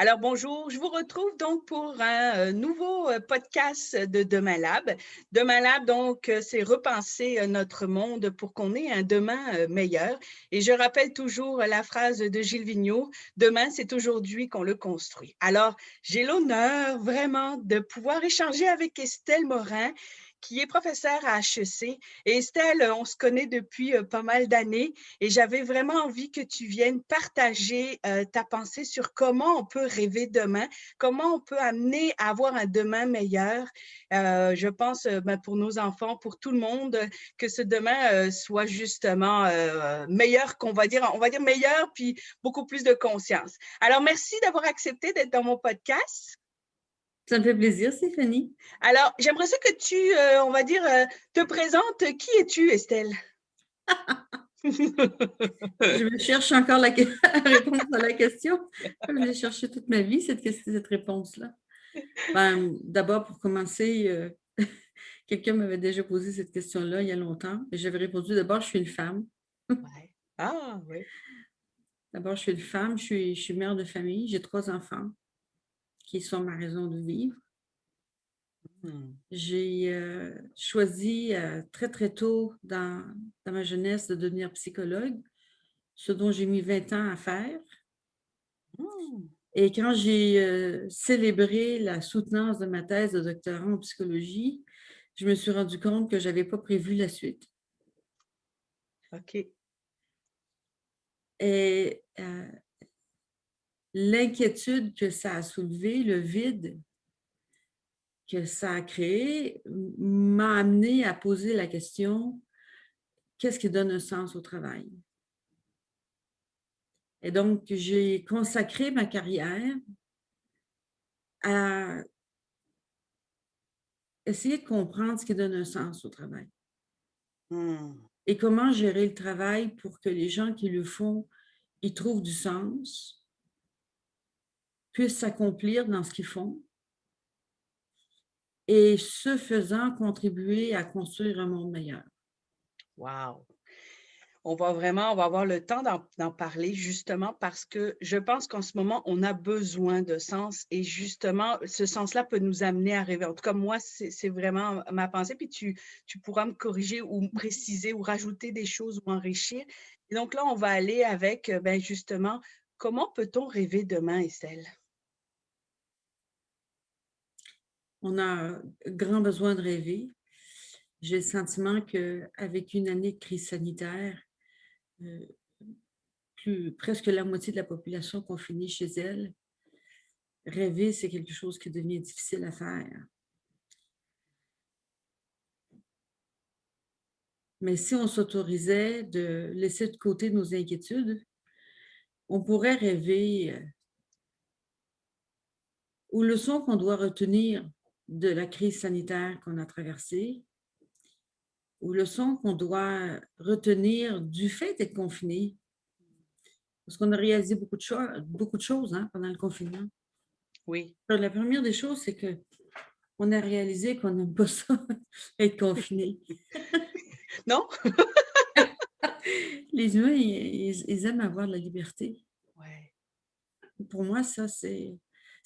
Alors bonjour, je vous retrouve donc pour un nouveau podcast de Demain Lab. Demain Lab, donc, c'est repenser notre monde pour qu'on ait un demain meilleur. Et je rappelle toujours la phrase de Gilles Vigneault, demain, c'est aujourd'hui qu'on le construit. Alors, j'ai l'honneur vraiment de pouvoir échanger avec Estelle Morin, qui est professeure à HEC. Et Estelle, on se connaît depuis pas mal d'années et j'avais vraiment envie que tu viennes partager ta pensée sur comment on peut rêver demain, comment on peut amener à avoir un demain meilleur. Je pense pour nos enfants, pour tout le monde, que ce demain soit justement meilleur on va dire meilleur, puis beaucoup plus de conscience. Alors, merci d'avoir accepté d'être dans mon podcast. Ça me fait plaisir, Stéphanie. Alors, j'aimerais ça que tu, on va dire, te présentes. Qui es-tu, Estelle? Je me cherche encore la réponse à la question. Je l'ai cherché toute ma vie, cette réponse-là. D'abord, pour commencer, quelqu'un m'avait déjà posé cette question-là il y a longtemps et j'avais répondu d'abord, je suis une femme. Ouais. Ah, oui. D'abord, je suis une femme, je suis mère de famille, j'ai 3 enfants qui sont ma raison de vivre. Hmm. J'ai choisi très, très tôt dans ma jeunesse de devenir psychologue, ce dont j'ai mis 20 ans à faire. Hmm. Et quand j'ai célébré la soutenance de ma thèse de doctorat en psychologie, je me suis rendu compte que je n'avais pas prévu la suite. OK. Et l'inquiétude que ça a soulevé, le vide que ça a créé, m'a amené à poser la question, qu'est-ce qui donne un sens au travail? Et donc, j'ai consacré ma carrière à essayer de comprendre ce qui donne un sens au travail. Hmm. Et comment gérer le travail pour que les gens qui le font, ils trouvent du sens, puissent s'accomplir dans ce qu'ils font et ce faisant, contribuer à construire un monde meilleur. Wow! On va avoir le temps d'en parler justement parce que je pense qu'en ce moment, on a besoin de sens et justement, ce sens-là peut nous amener à rêver. En tout cas, moi, c'est vraiment ma pensée. Puis tu pourras me corriger ou me préciser ou rajouter des choses ou enrichir. Et donc là, on va aller avec, ben justement, comment peut-on rêver demain, Estelle? On a grand besoin de rêver. J'ai le sentiment qu'avec une année de crise sanitaire, euh, presque la moitié de la population confinée chez elle, rêver, c'est quelque chose qui devient difficile à faire. Mais si on s'autorisait de laisser de côté nos inquiétudes, on pourrait rêver aux leçons qu'on doit retenir de la crise sanitaire qu'on a traversée, aux leçons qu'on doit retenir du fait d'être confiné. Parce qu'on a réalisé beaucoup de choses hein, pendant le confinement. Oui. Alors, la première des choses, c'est qu'on a réalisé qu'on n'aime pas ça, être confiné. Non? Les humains, ils aiment avoir de la liberté. Ouais. Pour moi, ça, c'est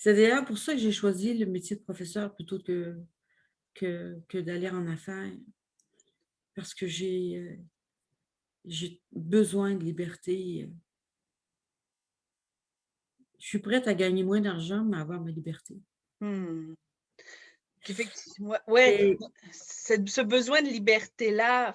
d'ailleurs pour ça que j'ai choisi le métier de professeur plutôt que d'aller en affaires. Parce que j'ai besoin de liberté. Je suis prête à gagner moins d'argent, mais avoir ma liberté. Mmh. Qu'effectivement, ouais, Et ce besoin de liberté-là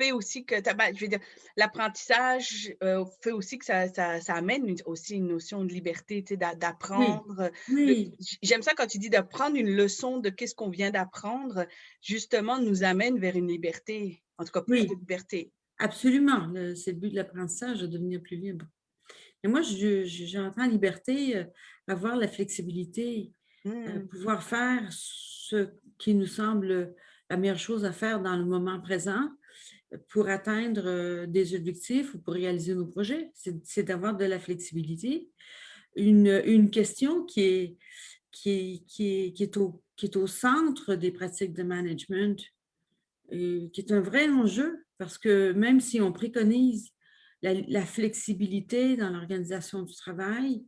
fait aussi que je veux dire, l'apprentissage, fait aussi que ça amène aussi une notion de liberté, tu sais, oui, d'apprendre, oui, j'aime ça quand tu dis d'apprendre une leçon de qu'est-ce qu'on vient d'apprendre, justement, nous amène vers une liberté, en tout cas plus de oui, liberté. absolument. C'est le but de l'apprentissage, de devenir plus libre. Et moi, j'entends liberté, avoir la flexibilité, Mmh. pouvoir faire ce qui nous semble la meilleure chose à faire dans le moment présent pour atteindre des objectifs ou pour réaliser nos projets. C'est d'avoir de la flexibilité. Une question qui est au centre des pratiques de management, qui est un vrai enjeu parce que même si on préconise la flexibilité dans l'organisation du travail,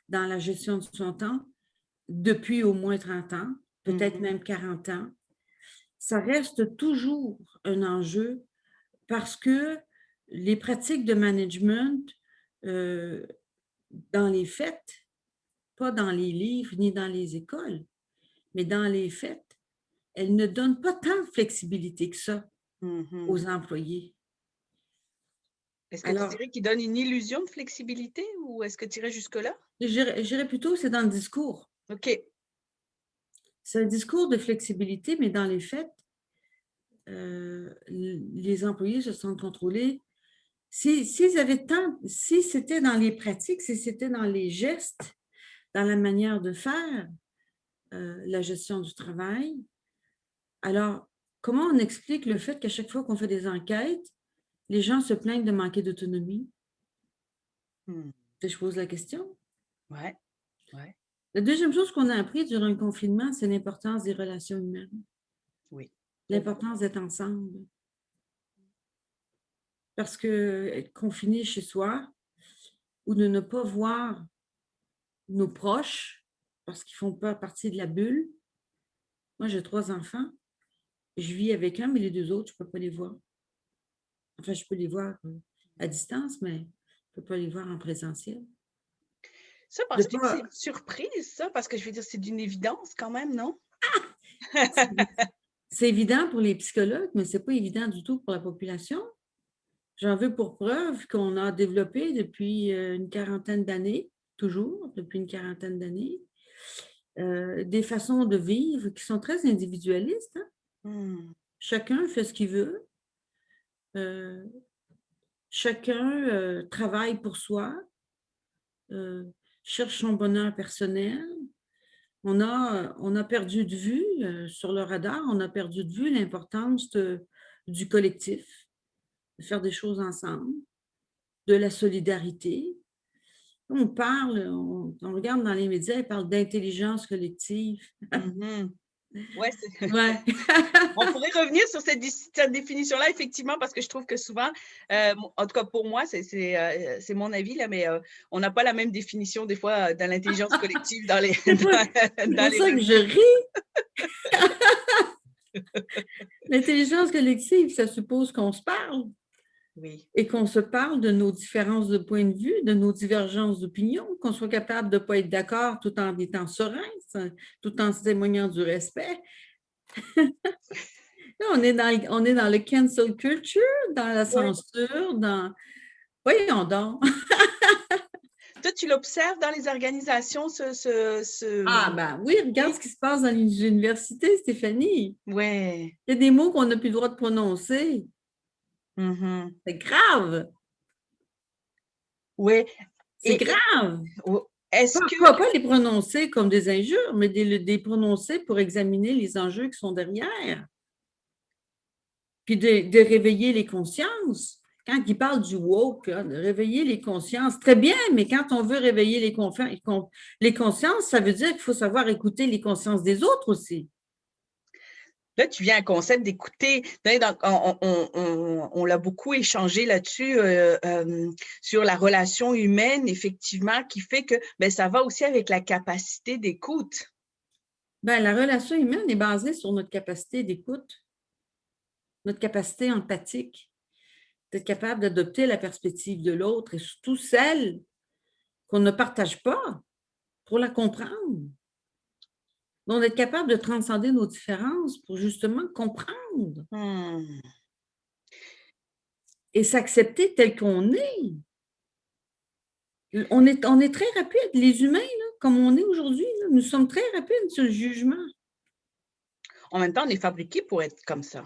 dans la gestion de son temps depuis au moins 30 ans, peut-être même 40 ans. Ça reste toujours un enjeu parce que les pratiques de management, dans les faits, pas dans les livres ni dans les écoles, mais dans les faits, elles ne donnent pas tant de flexibilité que ça aux employés. Est-ce que tu Alors, dirais qu'il donne une illusion de flexibilité ou est-ce que tu irais jusque-là? je dirais plutôt que c'est dans le discours. OK. C'est un discours de flexibilité, mais dans les faits, les employés se sentent contrôlés. Si c'était dans les pratiques, si c'était dans les gestes, dans la manière de faire la gestion du travail, alors comment on explique le fait qu'à chaque fois qu'on fait des enquêtes, les gens se plaignent de manquer d'autonomie? Je pose la question. Ouais, ouais, La deuxième chose qu'on a appris durant le confinement, c'est l'importance des relations humaines, oui. l'importance d'être ensemble. Parce que être confiné chez soi ou de ne pas voir nos proches parce qu'ils font pas partie de la bulle. Moi, j'ai 3 enfants. Je vis avec un, mais les 2 autres, je peux pas les voir. Enfin, je peux les voir à distance, mais je peux pas les voir en présentiel. Ça, De penses-tu que c'est pas, une surprise, ça? Parce que je veux dire, c'est d'une évidence quand même, non? c'est évident pour les psychologues, mais c'est pas évident du tout pour la population. J'en veux pour preuve qu'on a développé depuis une quarantaine d'années, toujours depuis une quarantaine d'années, des façons de vivre qui sont très individualistes, hein. Chacun fait ce qu'il veut. Chacun travaille pour soi, cherche son bonheur personnel. On a perdu de vue, sur le radar, on a perdu de vue l'importance du collectif, de faire des choses ensemble, de la solidarité. On regarde dans les médias, ils parlent d'intelligence collective. Ouais, Ouais. on pourrait revenir sur cette définition-là, effectivement, parce que je trouve que souvent, en tout cas pour moi, c'est mon avis, là, mais on n'a pas la même définition des fois dans l'intelligence collective dans les, C'est pour, c'est dans pour les ça que mêmes. je ris. L'intelligence collective, ça suppose qu'on se parle. Oui. Et qu'on se parle de nos différences de point de vue, de nos divergences d'opinion, qu'on soit capable de ne pas être d'accord tout en étant serein, tout en se témoignant du respect. Là, on est dans le cancel culture, dans la Ouais. censure, dans... Voyons donc. Toi, tu l'observes dans les organisations, Ah ben oui, regarde Oui. ce qui se passe dans les universités, Stéphanie. Ouais. Il y a des mots qu'on n'a plus le droit de prononcer. C'est grave. Ouais. C'est grave. Est-ce que Pas les prononcer comme des injures, mais des prononcer pour examiner les enjeux qui sont derrière. Puis de réveiller les consciences. Quand ils parlent du woke, là, de réveiller les consciences, très bien, mais quand on veut réveiller les consciences, ça veut dire qu'il faut savoir écouter les consciences des autres aussi. là, tu viens à un concept d'écouter. On l'a beaucoup échangé là-dessus, sur la relation humaine, effectivement, qui fait que ça va aussi avec la capacité d'écoute. Ben, la relation humaine est basée sur notre capacité d'écoute, notre capacité empathique, d'être capable d'adopter la perspective de l'autre et surtout celle qu'on ne partage pas pour la comprendre. Donc, d'être capable de transcender nos différences pour justement comprendre et s'accepter tel qu'on est. On est très rapide, les humains, là, comme on est aujourd'hui, nous sommes très rapides sur le jugement. En même temps, on est fabriqué pour être comme ça.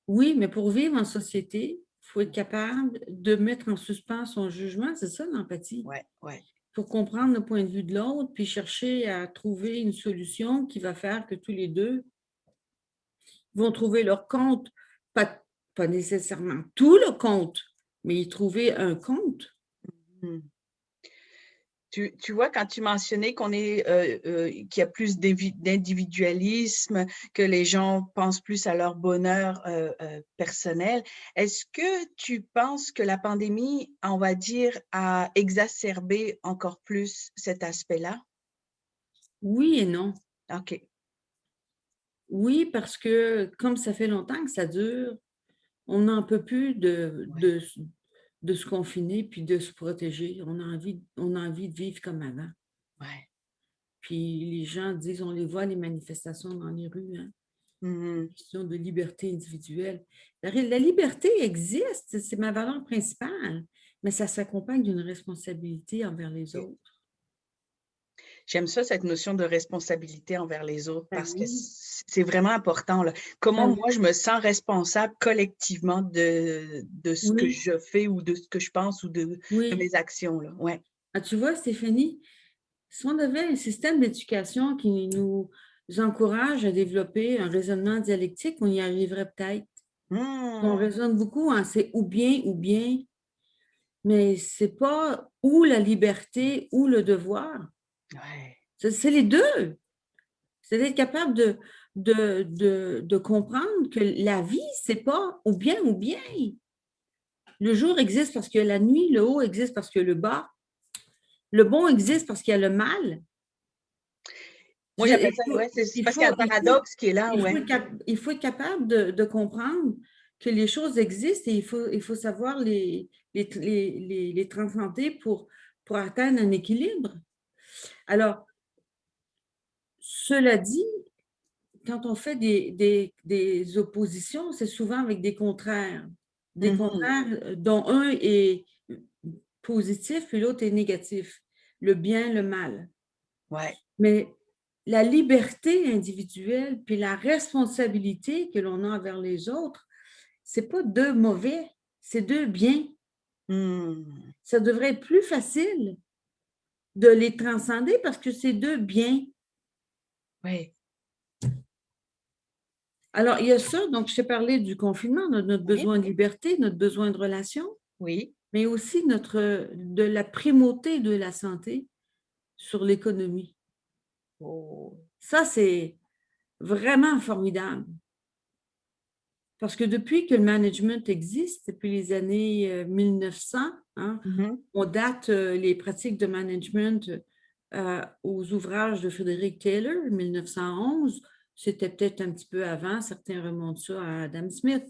Oui, mais pour vivre en société, il faut être capable de mettre en suspens son jugement, c'est ça l'empathie. Ouais, ouais. Pour comprendre le point de vue de l'autre, puis chercher à trouver une solution qui va faire que tous les deux vont trouver leur compte, pas nécessairement tout le compte, mais y trouver un compte. Tu vois, quand tu mentionnais qu'il y a plus d'individualisme, que les gens pensent plus à leur bonheur personnel, est-ce que tu penses que la pandémie, on va dire, a exacerbé encore plus cet aspect-là? Oui et non. OK. Oui, parce que comme ça fait longtemps que ça dure, on n'en peut plus Ouais, de se confiner puis de se protéger. On a envie de vivre comme avant. ouais. Puis les gens disent, on les voit, les manifestations dans les rues, hein, une Mhm. question de liberté individuelle. La liberté existe, c'est ma valeur principale, mais ça s'accompagne d'une responsabilité envers les OK. autres. J'aime ça, cette notion de responsabilité envers les autres, Ben parce que oui, c'est vraiment important, là. Comment ben moi, je me sens responsable collectivement de ce que oui, je fais ou de ce que je pense ou de oui. mes actions, là. Ouais. Ah, tu vois, Stéphanie, si on avait un système d'éducation qui nous encourage à développer un raisonnement dialectique, on y arriverait peut-être. On Mmh. raisonne beaucoup en c'est ou bien, mais c'est pas ou la liberté ou le devoir. Ouais. C'est les deux. C'est d'être capable de comprendre que la vie, c'est pas ou bien ou bien. Le jour existe parce qu'il y a la nuit, le haut existe parce qu'il y a le bas, le bon existe parce qu'il y a le mal. Moi, j'appelle ça, ouais, c'est Il parce qu'il y a faut, un paradoxe qui est là, ouais. il faut être capable de comprendre que les choses existent et il faut savoir les transcender pour atteindre un équilibre. Alors, cela dit, quand on fait des oppositions, c'est souvent avec des Mmh. contraires dont un est positif puis l'autre est négatif, le bien, le mal. Ouais. Mais la liberté individuelle puis la responsabilité que l'on a envers les autres, c'est pas deux mauvais, c'est deux biens. Mmh. Ça devrait être plus facile de les transcender parce que c'est deux biens. Ouais. Alors, il y a ça, donc je t'ai parlé du confinement, notre Oui, besoin de liberté, notre besoin de relation, oui. mais aussi de la primauté de la santé sur l'économie. Oh. Ça, c'est vraiment formidable. Parce que depuis que le management existe, depuis les années 1900, hein, Mmh. on date les pratiques de management aux ouvrages de Frédéric Taylor, 1911. C'était peut-être un petit peu avant, certains remontent ça à Adam Smith.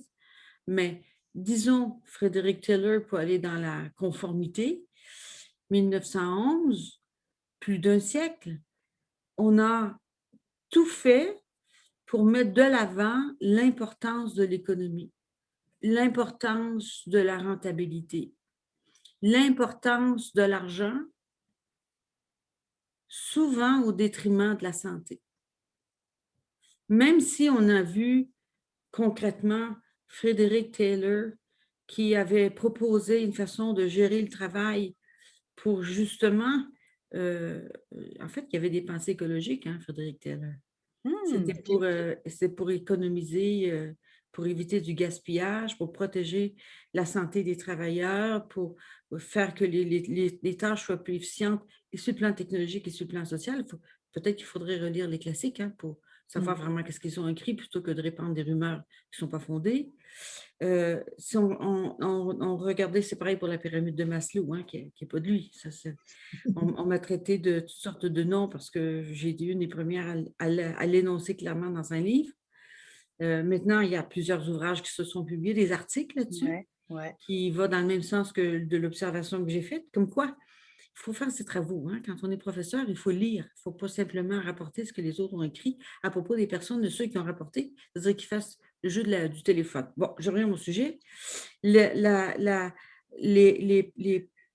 Mais disons Frédéric Taylor pour aller dans la conformité, 1911, plus d'un siècle, on a tout fait pour mettre de l'avant l'importance de l'économie, l'importance de la rentabilité, l'importance de l'argent, souvent au détriment de la santé. Même si on a vu concrètement Frédéric Taylor qui avait proposé une façon de gérer le travail pour justement, en fait, il y avait des pensées écologiques, hein, Frédéric Taylor. Mmh. C'était pour économiser, pour éviter du gaspillage, pour protéger la santé des travailleurs, pour faire que les tâches soient plus efficientes et sur le plan technologique et sur le plan social. Peut-être qu'il faudrait relire les classiques hein, pour savoir Mmh. vraiment qu'est-ce qu'ils ont écrit plutôt que de répandre des rumeurs qui ne sont pas fondées. Si on regardait, c'est pareil pour la pyramide de Maslow, hein, qui n'est pas de lui. On m'a traité de toutes sortes de noms parce que j'ai été une des premières à l'énoncer clairement dans un livre. Maintenant, il y a plusieurs ouvrages qui se sont publiés, des articles là-dessus, Ouais, ouais. qui vont dans le même sens que de l'observation que j'ai faite. Comme quoi, il faut faire ses travaux. Hein. Quand on est professeur, il faut lire. Il ne faut pas simplement rapporter ce que les autres ont écrit à propos des personnes, de ceux qui ont rapporté, c'est-à-dire qu'ils fassent le jeu du téléphone. Bon, je reviens au sujet. Le- la- la-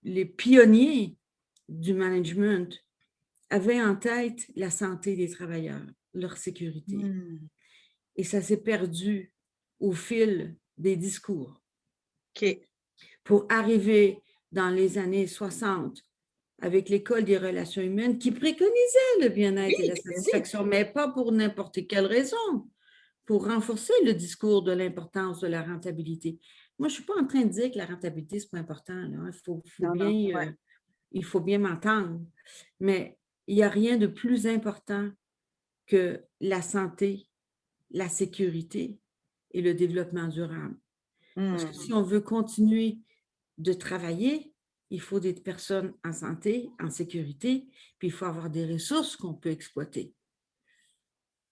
les pionniers du management avaient en tête la santé des travailleurs, leur sécurité. Mmh. Et ça s'est perdu au fil des discours OK. pour arriver dans les années 60 avec l'École des relations humaines qui préconisait le Oui, bien-être et la oui. satisfaction, mais pas pour n'importe quelle raison, pour renforcer le discours de l'importance de la rentabilité. Moi, je ne suis pas en train de dire que la rentabilité, ce n'est pas important. Là. Non, non, ouais. il faut bien m'entendre, mais il n'y a rien de plus important que la santé, la sécurité et le développement durable. Parce que si on veut continuer de travailler, il faut des personnes en santé, en sécurité, puis il faut avoir des ressources qu'on peut exploiter.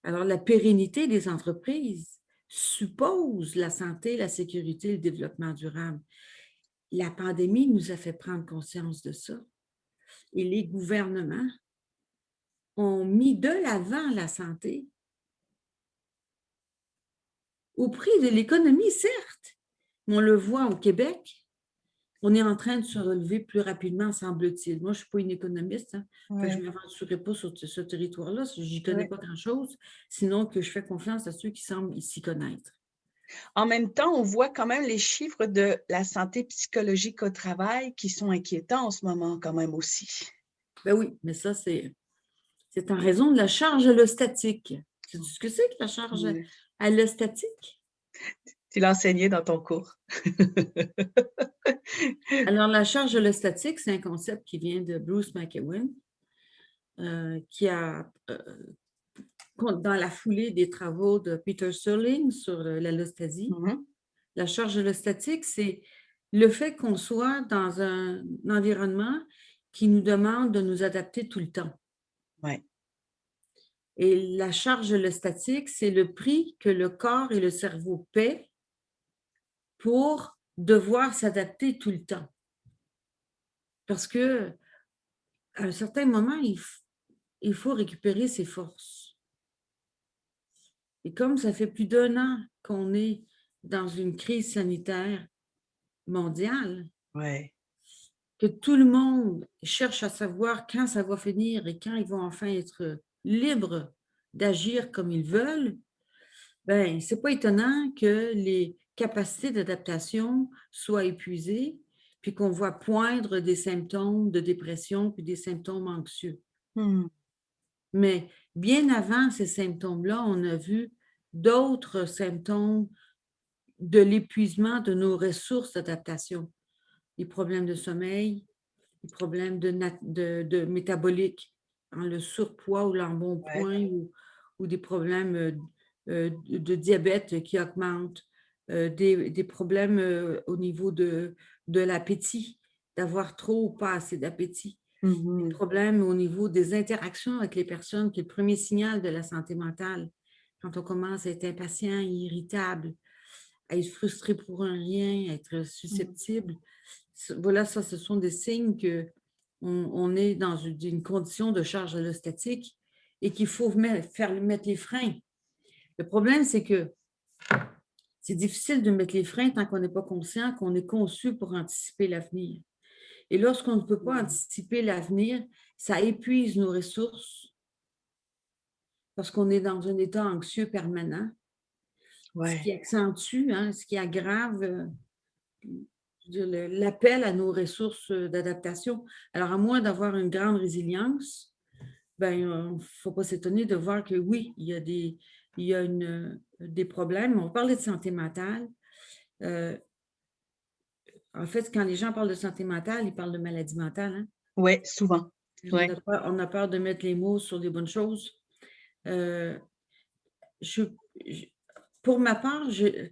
Alors, la pérennité des entreprises suppose la santé, la sécurité et le développement durable. La pandémie nous a fait prendre conscience de ça. Et les gouvernements ont mis de l'avant la santé au prix de l'économie, certes. Mais on le voit au Québec, on est en train de se relever plus rapidement, semble-t-il. Moi, je ne suis pas une économiste, hein, Ouais. je ne m'aventurerai pas sur ce territoire-là, je n'y connais Ouais. pas grand-chose, sinon que je fais confiance à ceux qui semblent s'y connaître. En même temps, on voit quand même les chiffres de la santé psychologique au travail qui sont inquiétants en ce moment quand même aussi. Ben oui, mais ça, c'est en raison de la charge allostatique. Tu sais ce que c'est que la charge allostatique? Tu l'as enseigné dans ton cours. Alors, la charge allostatique, c'est un concept qui vient de Bruce McEwen, qui a, dans la foulée des travaux de Peter Serling sur l'allostasie. La charge allostatique, c'est le fait qu'on soit dans un environnement qui nous demande de nous adapter tout le temps. Ouais. Et la charge allostatique, c'est le prix que le corps et le cerveau paient pour devoir s'adapter tout le temps. Parce que à un certain moment, il faut récupérer ses forces. Et comme ça fait plus d'1 an qu'on est dans une crise sanitaire mondiale, Ouais. que tout le monde cherche à savoir quand ça va finir et quand ils vont enfin être libres d'agir comme ils veulent, ben, c'est pas étonnant que les capacités d'adaptation soient épuisées, puis qu'on voit poindre des symptômes de dépression puis des symptômes anxieux. Mais bien avant ces symptômes-là, on a vu d'autres symptômes de l'épuisement de nos ressources d'adaptation. Les problèmes de sommeil, les problèmes de métabolique, le surpoids ou l'embonpoint ou des problèmes de diabète qui augmentent, des problèmes au niveau de l'appétit, d'avoir trop ou pas assez d'appétit, des problèmes au niveau des interactions avec les personnes, qui est le premier signal de la santé mentale. Quand on commence à être impatient, irritable, à être frustré pour un rien, à être susceptible, voilà, ça, ce sont des signes qu'on est dans une condition de charge allostatique et qu'il faut mettre les freins. Le problème, c'est que c'est difficile de mettre les freins tant qu'on n'est pas conscient qu'on est conçu pour anticiper l'avenir. Et lorsqu'on ne peut pas anticiper l'avenir, ça épuise nos ressources parce qu'on est dans un état anxieux permanent, ce qui accentue, ce qui aggrave l'appel à nos ressources d'adaptation. Alors, à moins d'avoir une grande résilience, ben, il ne faut pas s'étonner de voir que oui, il y a des problèmes. On va parler de santé mentale. En fait, quand les gens parlent de santé mentale, ils parlent de maladie mentale. Hein? Oui, souvent. Ouais. On a peur de mettre les mots sur les bonnes choses. Pour ma part, j'ai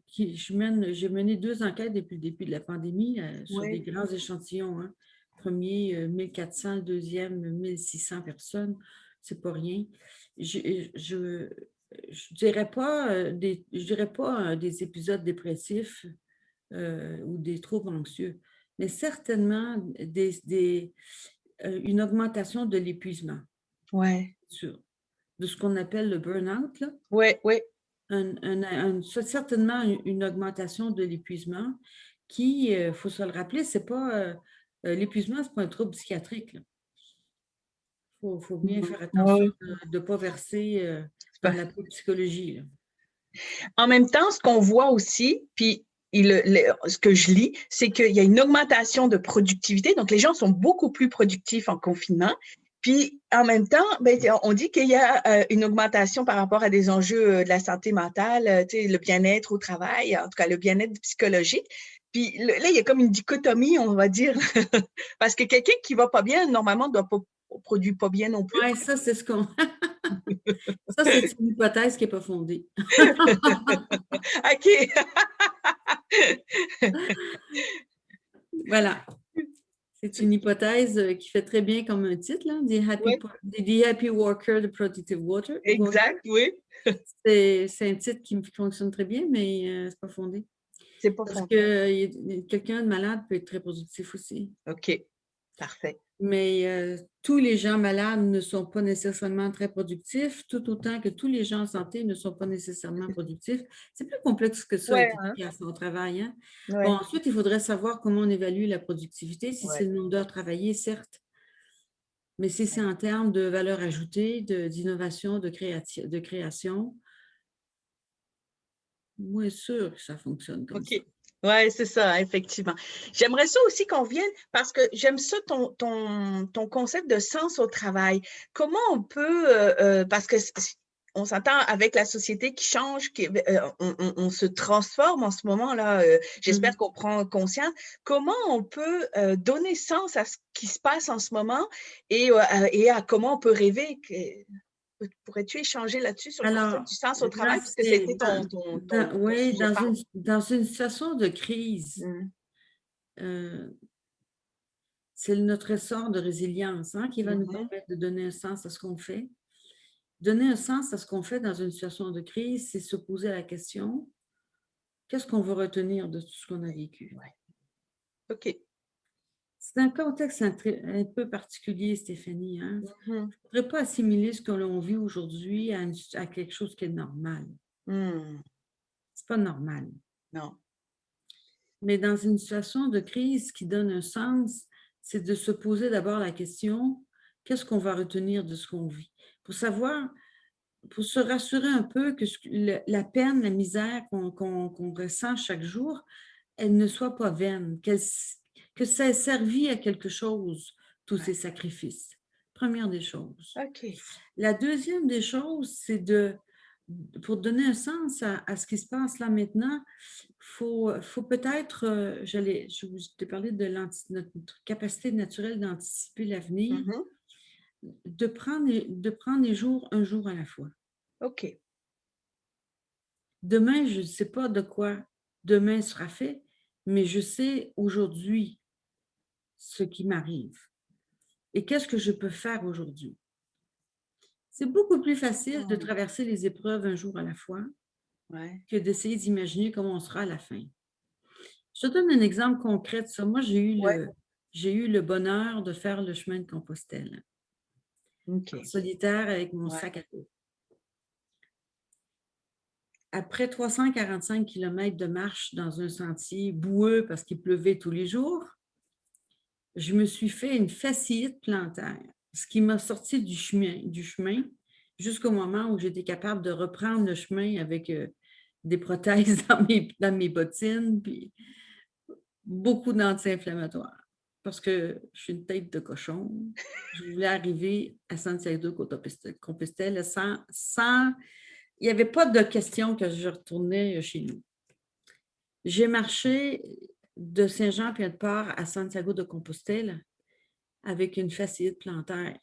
mené 2 enquêtes depuis le début de la pandémie sur des grands échantillons. Hein. Premier, 1400, le deuxième, 1600 personnes. C'est pas rien. Je dirais pas des épisodes dépressifs ou des troubles anxieux, mais certainement une augmentation de l'épuisement. Ouais. De ce qu'on appelle le burn-out. Oui, oui. Certainement une augmentation de l'épuisement qui, il faut se le rappeler, c'est pas l'épuisement, c'est pas un trouble psychiatrique. Il faut bien faire attention de ne pas verser dans la psychologie. Là. En même temps, ce qu'on voit aussi, puis ce que je lis, c'est qu'il y a une augmentation de productivité. Donc, les gens sont beaucoup plus productifs en confinement. Puis, en même temps, ben, on dit qu'il y a une augmentation par rapport à des enjeux de la santé mentale, le bien-être au travail, en tout cas le bien-être psychologique. Puis là, il y a comme une dichotomie, on va dire, parce que quelqu'un qui va pas bien, normalement, ne produit pas bien non plus. Oui, ça, c'est ce qu'on. Ça, c'est une hypothèse qui n'est pas fondée. OK. Voilà. C'est une hypothèse qui fait très bien comme un titre, là, The Happy Worker, the Productive Worker. Exact, oui. C'est un titre qui fonctionne très bien, mais c'est pas fondé. C'est pas Parce fondé. que quelqu'un de malade peut être très productif aussi. OK. Parfait. Mais tous les gens malades ne sont pas nécessairement très productifs, tout autant que tous les gens en santé ne sont pas nécessairement productifs. C'est plus complexe que ça, Ouais, être hein? efficace au travail, hein? Bon, Ouais, ensuite, il faudrait savoir comment on évalue la productivité, si c'est ouais, le nombre d'heures travaillées, certes, mais si c'est ouais. en termes de valeur ajoutée, d'innovation, de création, moins sûr que ça fonctionne comme ça. OK. Oui, c'est ça, effectivement. J'aimerais ça aussi qu'on vienne, parce que j'aime ça, ton concept de sens au travail. Comment on peut, parce que on s'entend avec la société qui change, on se transforme en ce moment-là. J'espère qu'on prend conscience. Comment on peut donner sens à ce qui se passe en ce moment et à comment on peut rêver? Pourrais-tu échanger là-dessus sur le concept Alors, du sens au là, travail, puisque c'est c'était ton oui, sujet phare? dans une situation de crise, Mm. euh, c'est notre essor de résilience, hein, qui va nous Mhm. permettre de donner un sens à ce qu'on fait. Donner un sens à ce qu'on fait dans une situation de crise, c'est se poser la question, qu'est-ce qu'on veut retenir de tout ce qu'on a vécu? Ouais. OK. C'est un contexte un peu particulier, Stéphanie, hein. Mhm. Je ne voudrais pas assimiler ce que l'on vit aujourd'hui à quelque chose qui est normal. Hmm. C'est pas normal. Non. Mais dans une situation de crise qui donne un sens, c'est de se poser d'abord la question, qu'est-ce qu'on va retenir de ce qu'on vit? Pour savoir, pour se rassurer un peu que la peine, la misère qu'on ressent chaque jour, elle ne soit pas vaine, que ça ait servi à quelque chose, tous Ouais. ces sacrifices. Première des choses. OK. La deuxième des choses, c'est pour donner un sens à ce qui se passe là maintenant, faut peut-être, je t'ai parlé de notre capacité naturelle d'anticiper l'avenir, Mhm. de prendre les jours un jour à la fois. OK. Demain, je ne sais pas de quoi demain sera fait, mais je sais aujourd'hui ce qui m'arrive et qu'est-ce que je peux faire aujourd'hui. C'est beaucoup plus facile de Hmm. traverser les épreuves un jour à la fois Ouais. que d'essayer d'imaginer comment on sera à la fin. Je te donne un exemple concret de ça. Moi, Ouais. j'ai eu le bonheur de faire le chemin de Compostelle en OK. solitaire avec mon Ouais. sac à dos. Après 345 kilomètres de marche dans un sentier boueux parce qu'il pleuvait tous les jours, je me suis fait une fasciite plantaire, ce qui m'a sorti du chemin jusqu'au moment où j'étais capable de reprendre le chemin avec des prothèses dans mes bottines, puis beaucoup d'anti-inflammatoires. Parce que je suis une tête de cochon. Je voulais arriver à Santiago de Compostelle sans. Il n'y avait pas de question que je retournais chez nous. J'ai marché de Saint-Jean-Pied-de-Port à Santiago de Compostelle avec une fasciite plantaire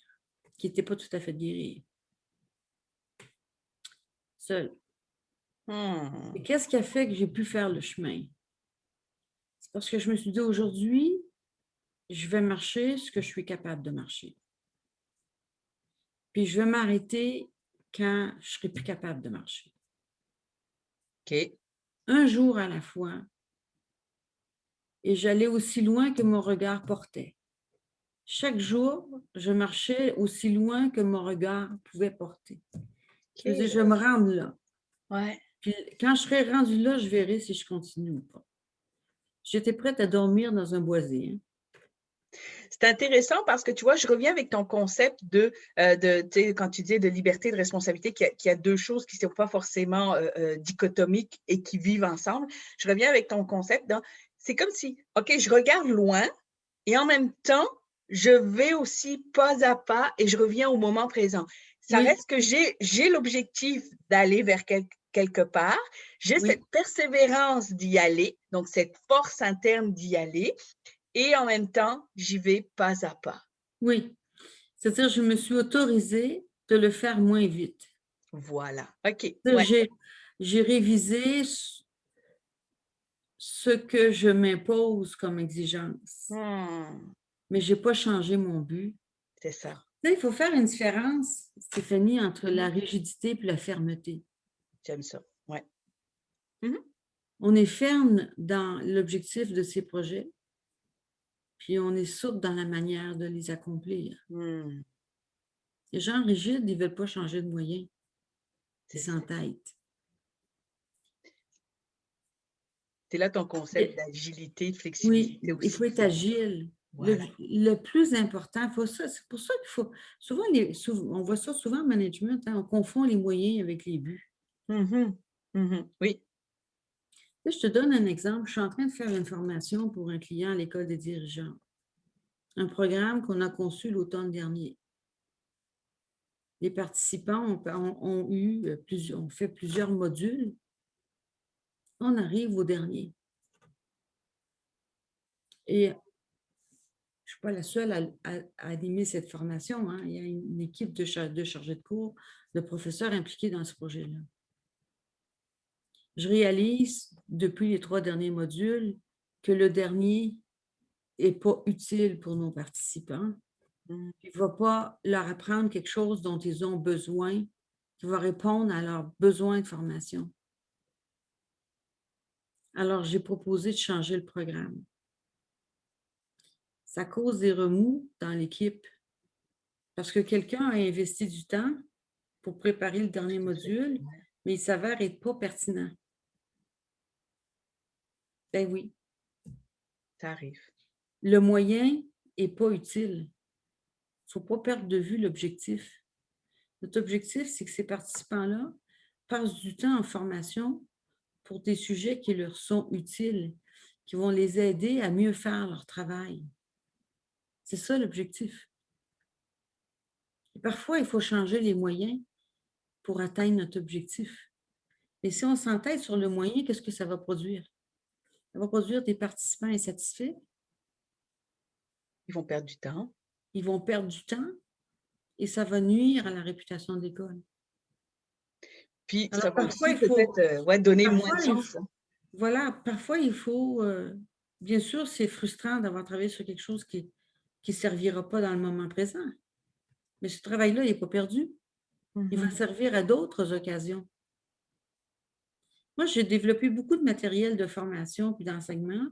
qui n'était pas tout à fait guérie, seule. Hmm. Et qu'est-ce qui a fait que j'ai pu faire le chemin? C'est parce que je me suis dit, aujourd'hui, je vais marcher ce que je suis capable de marcher. Puis je vais m'arrêter quand je serai plus capable de marcher. OK. Un jour à la fois, et j'allais aussi loin que mon regard portait. Chaque jour, je marchais aussi loin que mon regard pouvait porter. Je me disais, je vais me rendre là. Ouais. Puis quand je serai rendue là, je verrai si je continue ou pas. J'étais prête à dormir dans un boisé, hein. C'est intéressant parce que tu vois, je reviens avec ton concept tu sais, quand tu disais de liberté, de responsabilité, qu'il y a deux choses qui ne sont pas forcément dichotomiques et qui vivent ensemble. Je reviens avec ton concept. C'est comme si, OK, je regarde loin et en même temps, je vais aussi pas à pas et je reviens au moment présent. Ça Oui, reste que j'ai l'objectif d'aller vers quelque part, j'ai Oui, cette persévérance d'y aller, donc cette force interne d'y aller et en même temps, j'y vais pas à pas. oui. C'est-à-dire, je me suis autorisée de le faire moins vite. Voilà, OK, C'est-à-dire, ouais. j'ai révisé ce que je m'impose comme exigence, Mmh, mais j'ai pas changé mon but. c'est ça. Tu sais, il faut faire une différence, Stéphanie, entre Mmh, la rigidité et la fermeté. j'aime ça, ouais. Mmh mh. On est ferme dans l'objectif de ces projets, puis on est souple dans la manière de les accomplir. Mmh, Les gens rigides, ils veulent pas changer de moyens, ils c'est ça. s'entêtent. C'est là ton concept Et d'agilité, de oui, flexibilité il aussi faut être qui entre. agile. Voilà. Le plus important, faut ça c'est pour ça qu'il faut souvent on voit ça souvent en management, hein, on confond les moyens avec les buts. Mmh mh. Mmh. Oui. Tu sais, je te donne un exemple, je suis en train de faire une formation pour un client à l'école des dirigeants, un programme qu'on a conçu l'automne dernier. Les participants ont eu, ont fait plusieurs modules. On arrive au dernier et je ne suis pas la seule à animer cette formation, hein. Il y a une équipe de chargés de cours, de professeurs impliqués dans ce projet-là. Je réalise, depuis les 3 derniers modules, que le dernier est pas utile pour nos participants. Mmh. Il va pas leur apprendre quelque chose dont ils ont besoin, qui va répondre à leurs besoins de formation. Alors, j'ai proposé de changer le programme. Ça cause des remous dans l'équipe parce que quelqu'un a investi du temps pour préparer le dernier Tout à fait. module, Ouais, mais il s'avère être pas pertinent. Ben oui, ça arrive. le moyen est pas utile. Il faut pas perdre de vue l'objectif. Notre objectif, c'est que ces participants-là passent du temps en formation pour des sujets qui leur sont utiles, qui vont les aider à mieux faire leur travail. C'est ça l'objectif. Et parfois, il faut changer les moyens pour atteindre notre objectif. Et si on s'entête sur le moyen, qu'est-ce que ça va produire? Ça va produire des participants insatisfaits, Ils vont perdre du temps. ils vont perdre du temps et ça va nuire à la réputation de l'école. Puis ça Alors va aussi peut-être, ouais, donner moins parfois de il chance, faut hein. voilà, parfois il faut, bien sûr, c'est frustrant d'avoir travaillé sur quelque chose qui servira pas dans le moment présent, mais ce travail-là, il est pas perdu. Mmh Il va mh. servir à d'autres occasions. Moi, j'ai développé beaucoup de matériel de formation puis d'enseignement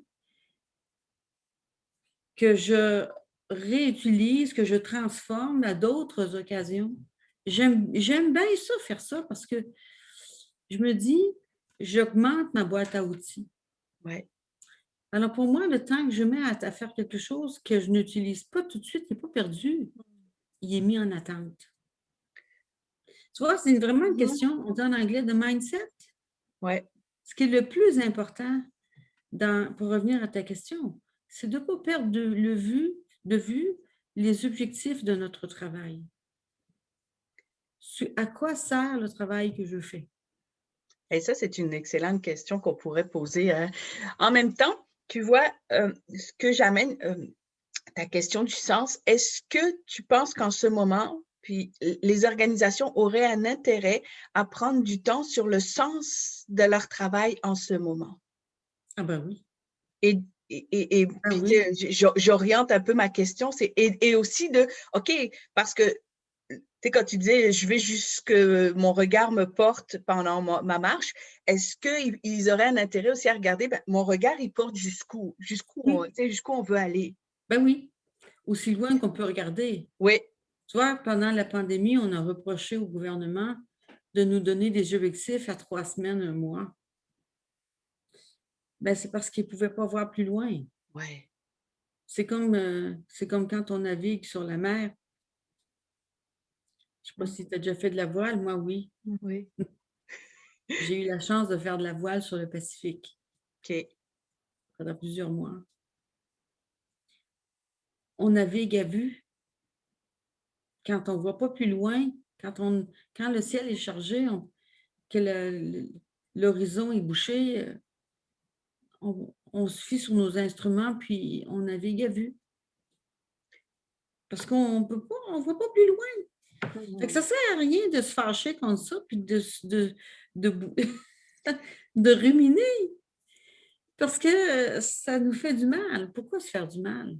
que je réutilise, que je transforme à d'autres occasions. J'aime bien ça, faire ça parce que je me dis: «J'augmente ma boîte à outils». Ouais. Alors pour moi, le temps que je mets à faire quelque chose que je n'utilise pas tout de suite, il n'est pas perdu, il est mis en attente. Tu vois, c'est vraiment une Mmh mh. question, on dit en anglais de mindset. Ouais. Ce qui est le plus important pour revenir à ta question, c'est de ne pas perdre de vue les objectifs de notre travail. À quoi sert le travail que je fais? Et ça, c'est une excellente question qu'on pourrait poser, hein. En même temps, tu vois, ce que j'amène, ta question du sens, est-ce que tu penses qu'en ce moment, puis les organisations auraient un intérêt à prendre du temps sur le sens de leur travail en ce moment? Ah ben oui, Et et ah puis, tu oui, sais, j'oriente un peu ma question, c'est et aussi de OK, parce que, tu sais, quand tu disais: «Je vais jusque mon regard me porte pendant ma marche», est-ce qu'ils auraient un intérêt aussi à regarder, ben, mon regard, il porte jusqu'où on tu oui, sais, jusqu'où on veut aller? ben oui, aussi loin qu'on peut regarder. Oui. Tu vois, pendant la pandémie, on a reproché au gouvernement de nous donner des objectifs à 3 semaines, un mois. Ben, c'est parce qu'ils ne pouvaient pas voir plus loin. Ouais. C'est comme quand on navigue sur la mer. Je ne sais pas si Mmh. tu as déjà fait de la voile, moi oui. Oui. J'ai eu la chance de faire de la voile sur le Pacifique OK. pendant plusieurs mois. On navigue à vue quand on ne voit pas plus loin, quand le ciel est chargé, que l'horizon est bouché, on se fie sur nos instruments, puis on navigue à vue. Parce qu'on peut pas, on voit pas plus loin. Fait que Mhm. ça sert à rien de se fâcher contre ça, puis de, bou- de ruminer, parce que ça nous fait du mal. Pourquoi se faire du mal?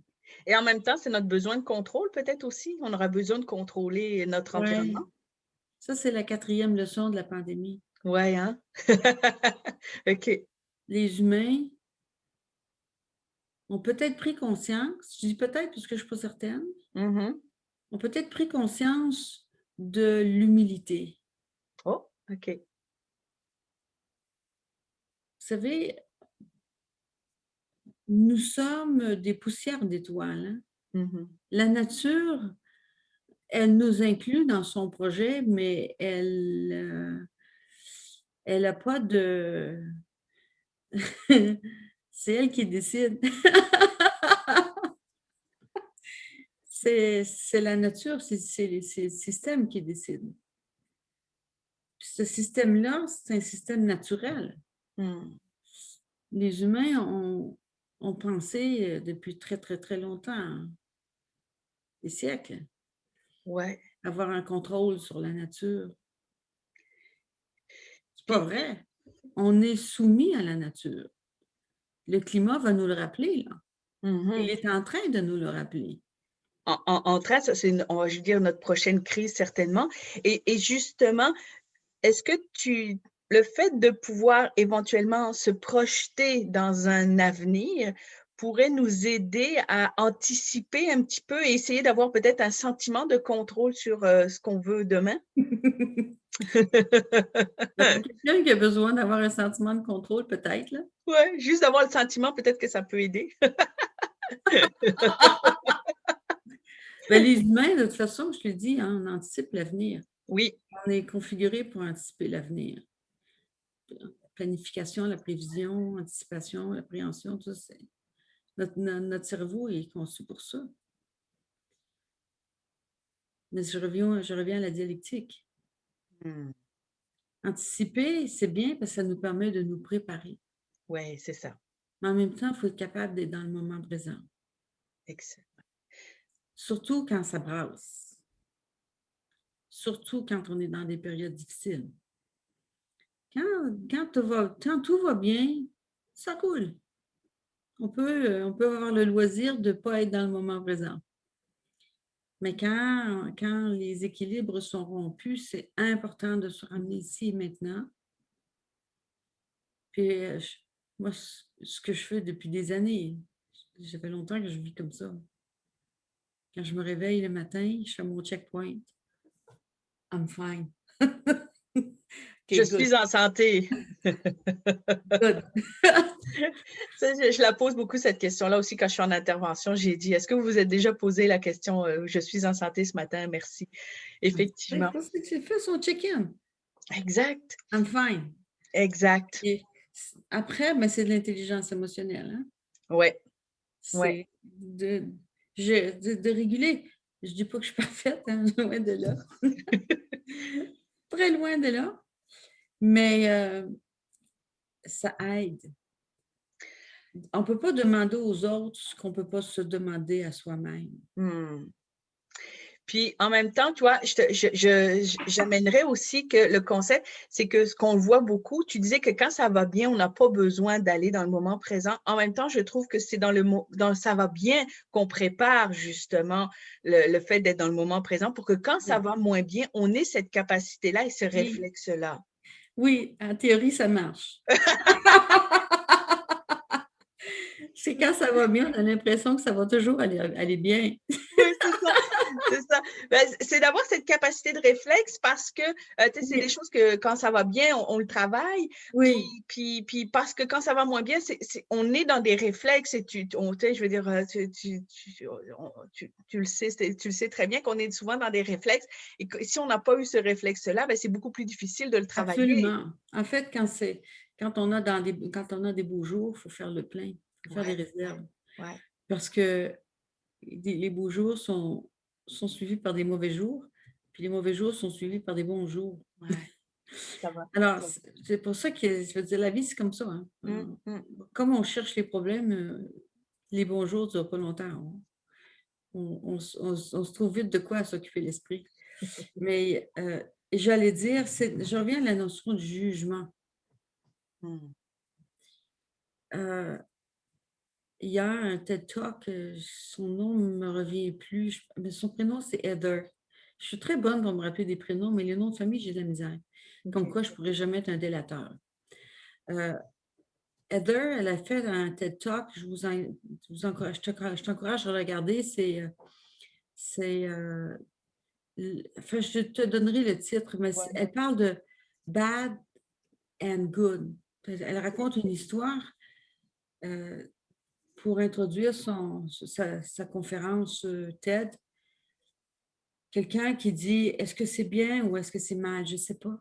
Et en même temps, c'est notre besoin de contrôle peut-être aussi. On aura besoin de contrôler notre Ouais, environnement. ça, c'est la quatrième leçon de la pandémie. Ouais, hein? OK. Les humains ont peut-être pris conscience, je dis peut-être parce que je ne suis pas certaine, Mhm. ont peut-être pris conscience de l'humilité. Oh, OK. Vous savez, nous sommes des poussières d'étoiles, hein. Mhm. La nature, elle nous inclut dans son projet, mais elle a pas de c'est elle qui décide. C'est la nature, c'est le système qui décide. Puis ce système-là, c'est un système naturel. Hmm. Les humains ont pensé, depuis très, très, très longtemps, hein, des siècles, Ouais. avoir un contrôle sur la nature. C'est pas Puis, vrai. On est soumis à la nature. Le climat va nous le rappeler, là. Il mhm. est en train de nous le rappeler. En train, ça, c'est, je veux dire, notre prochaine crise, certainement. Et justement, est-ce que le fait de pouvoir éventuellement se projeter dans un avenir pourrait nous aider à anticiper un petit peu et essayer d'avoir peut-être un sentiment de contrôle sur ce qu'on veut demain? Ben, pour quelqu'un qui a besoin d'avoir un sentiment de contrôle, peut-être, là. Ouais, juste d'avoir le sentiment, peut-être que ça peut aider. Ben, les humains, de toute façon, je te le dis, hein, on anticipe l'avenir. Oui, On est configuré pour anticiper l'avenir. La planification, la prévision, anticipation, l'appréhension, tout ça, c'est notre cerveau est conçu pour ça. Mais je reviens à la dialectique. hmm. Anticiper, c'est bien parce que ça nous permet de nous préparer. Ouais, c'est ça. Mais en même temps, il faut être capable d'être dans le moment présent, Excellent. surtout quand ça brasse, surtout quand on est dans des périodes difficiles. Quand tout va bien, ça roule. On peut avoir le loisir de ne pas être dans le moment présent. Mais quand les équilibres sont rompus, c'est important de se ramener ici et maintenant. Puis, moi, ce que je fais depuis des années, ça fait longtemps que je vis comme ça. Quand je me réveille le matin, je fais mon checkpoint. I'm fine. Je OK, good, suis en santé. good. Ça, je la pose beaucoup, cette question-là aussi, quand je suis en intervention. J'ai dit, est-ce que vous vous êtes déjà posé la question, je suis en santé ce matin? Merci. Ouais, Effectivement. parce que tu fais son check-in. Exact. I'm fine. Exact. Et après, ben, c'est de l'intelligence émotionnelle, hein. Ouais. Ouais. C'est de réguler. Je dis pas que je suis parfaite, hein, loin de là. Très loin de là, mais ça aide. On peut pas demander aux autres ce qu'on peut pas se demander à soi-même. Hmm. Puis en même temps, tu vois, j'amènerais aussi que le concept, c'est que ce qu'on voit beaucoup, tu disais que quand ça va bien, on n'a pas besoin d'aller dans le moment présent. En même temps, je trouve que c'est dans le ça va bien qu'on prépare justement le fait d'être dans le moment présent pour que quand ça Oui, va moins bien, on ait cette capacité-là et ce oui, réflexe-là. oui, en théorie, ça marche. C'est quand ça va bien, on a l'impression que ça va toujours aller bien. Oui, c'est ça, c'est ça. Ben, c'est d'avoir cette capacité de réflexe parce que, tu sais, c'est des Oui, choses que quand ça va bien, on le travaille, oui, puis parce que quand ça va moins bien, on est dans des réflexes et tu sais, je veux dire, tu le sais, tu le sais très bien qu'on est souvent dans des réflexes et que si on n'a pas eu ce réflexe-là, ben, c'est beaucoup plus difficile de le travailler. absolument. En fait, quand on a des beaux jours, il faut faire le plein, il faut faire des Ouais, réserves. ouais, Parce que les beaux jours sont suivis par des mauvais jours, puis les mauvais jours sont suivis par des bons jours. ouais. Ça va. Alors, c'est pour ça que je veux dire, la vie, c'est comme ça, hein. Mmh, mmh. Comme on cherche les problèmes, les bons jours ne durent pas longtemps. On se trouve vite de quoi s'occuper l'esprit. Mais j'allais dire, je reviens à la notion du jugement. Mmh. Euh, il y a un TED Talk, son nom ne me revient plus, mais son prénom, c'est Heather. Je suis très bonne pour me rappeler des prénoms, mais les noms de famille, j'ai de la misère. Comme OK. quoi, je ne pourrais jamais être un délateur. Euh, Heather, elle a fait un TED Talk, encourage, je t'encourage à le regarder. Enfin, je te donnerai le titre, mais Ouais. elle parle de bad and good. Elle raconte une histoire euh, pour introduire sa conférence TED. Quelqu'un qui dit, est-ce que c'est bien ou est-ce que c'est mal? Je ne sais pas.